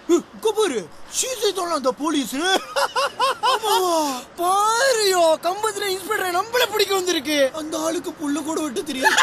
பாரு சீசைத்தோல அந்த police பாருயோ கம்பத்துல inspector நம்மள பிடிக்க வந்திருக்கு. அந்த ஆளுக்கு புள்ள கூட விட்டு தெரியாது.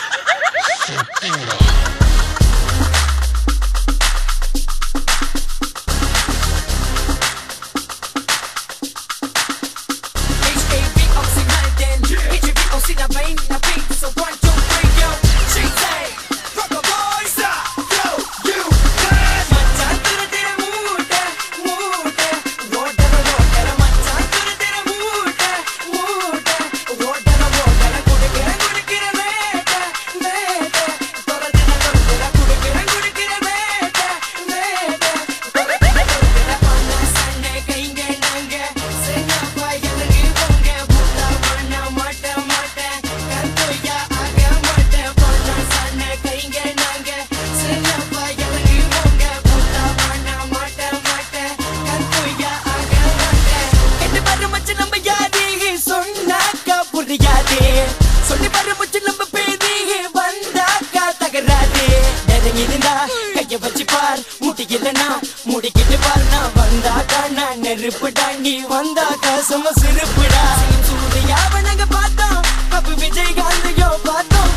சொல்லி பாரு முச்சு நம்ம பேதி வந்தாக்கா தகராது நெருங்கிருந்தா கைய வச்சு பார் முட்டிக்கலனா முடிக்கிட்டு பார் நான் வந்தாக்கா நான் நெருப்புடா நீ வந்தாக்கா சும சிறுப்புடா சூரியாவை நாங்க பார்த்தோம் அப்ப விஜயகாந்தையோ பார்த்தோம்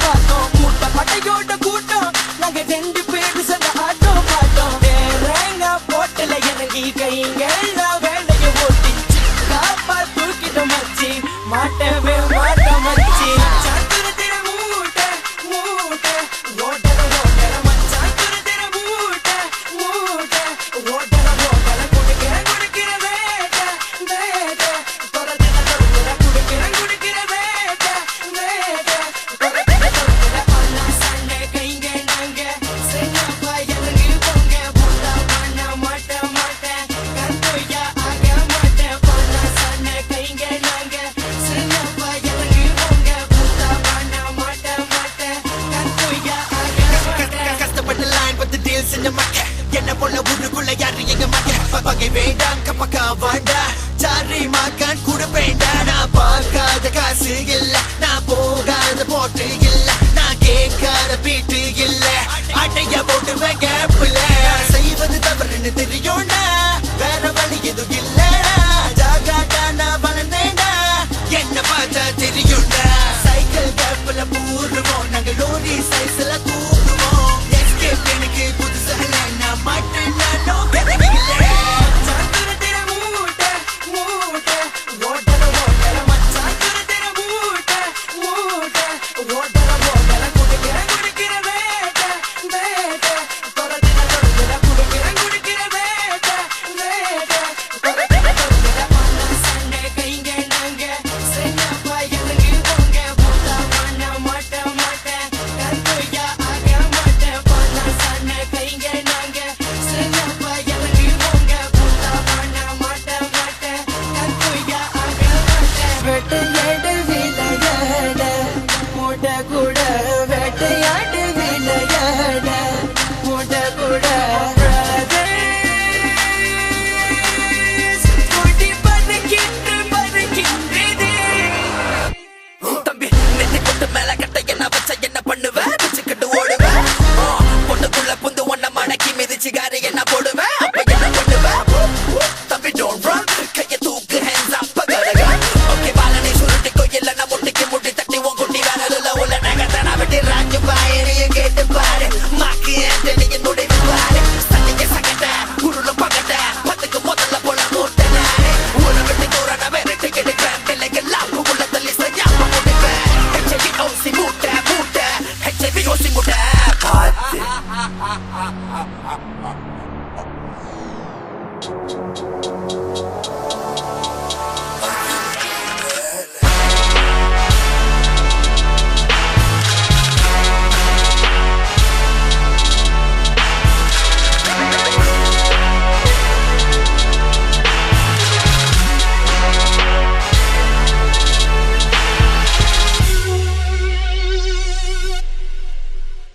மூட்டை பட்டையோட கூட்டம் நாங்க 2 பேரு சந்த ஆட்டோம் பார்த்தோம் வேறங்க போட்டல இறங்கி கைங்களா வேலைய ஓட்டி காப்பா தூக்கிட்ட மச்சி மாட்டவே மாட்ட மச்சி என்ன போல ஊருக்குள்ள யாரு எங்க மக்க பகை வேண்டாம் கப்பக்கா வாண்டா சாரி மாக்கான் கூட வேண்டாம் நான் பார்க்காத காசு இல்ல நான் போகாத போட்டு இல்ல நான் கேட்காத பீட்டு இல்ல அட்டைய போட்டு கேப்ல செய்வது தவறுன்னு தெரியும்டா வேற வழி எதுவும் இல்லடா ஜாகாட்டா நான் வளர்ந்தேன்டா என்ன பார்த்தா தெரியும்டா சைக்கிள் கேப்ல பூருவோம் நாங்க லோரி சைஸ்ல தூக்குவோம் எஸ்கேப் எனக்கு புதுசா நான் மட்டும் நானோ கதவில்லை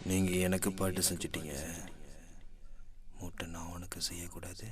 நீங்க எனக்கு பாட்டு செஞ்சிட்டீங்க, மூட்டை நான் உனக்கு செய்யக்கூடாது.